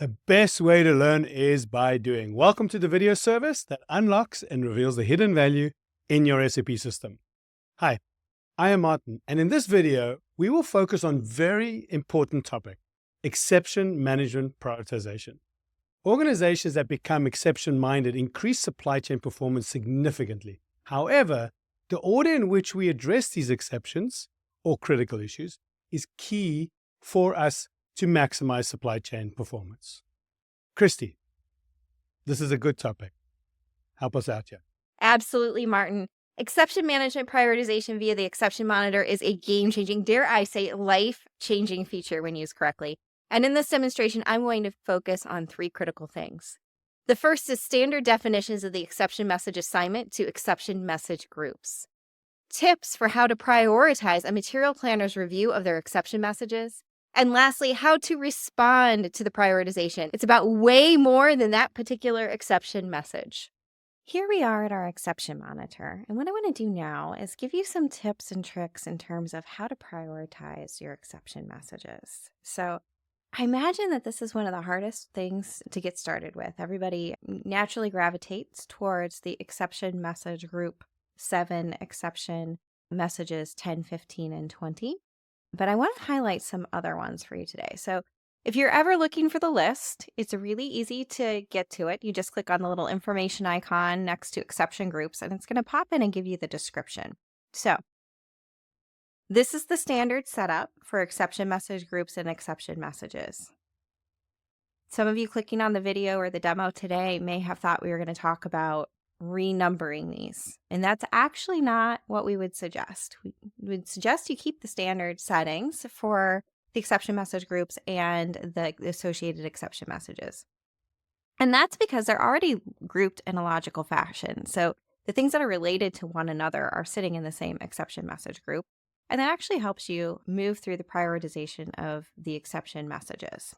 The best way to learn is by doing. Welcome to the video service that unlocks and reveals the hidden value in your SAP system. Hi, I am Martin, and in this video, we will focus on very important topic, exception management prioritization. Organizations that become exception-minded increase supply chain performance significantly. However, the order in which we address these exceptions or critical issues is key for us to maximize supply chain performance. Christy, this is a good topic. Help us out here. Absolutely, Martin. Exception management prioritization via the exception monitor is a game-changing, dare I say, life-changing feature when used correctly. And in this demonstration, I'm going to focus on three critical things. The first is standard definitions of the exception message assignment to exception message groups. Tips for how to prioritize a material planner's review of their exception messages. And lastly, how to respond to the prioritization. It's about way more than that particular exception message. Here we are at our exception monitor, and what I want to do now is give you some tips and tricks in terms of how to prioritize your exception messages. So I imagine that this is one of the hardest things to get started with. Everybody naturally gravitates towards the exception message group 7 exception messages 10, 15, and 20. But I want to highlight some other ones for you today. So if you're ever looking for the list, it's really easy to get to it. You just click on the little information icon next to exception groups, and it's going to pop in and give you the description. So this is the standard setup for exception message groups and exception messages. Some of you clicking on the video or the demo today may have thought we were going to talk about renumbering these, and that's actually not what we would suggest. We would suggest you keep the standard settings for the exception message groups and the associated exception messages. And that's because they're already grouped in a logical fashion. So the things that are related to one another are sitting in the same exception message group, and that actually helps you move through the prioritization of the exception messages.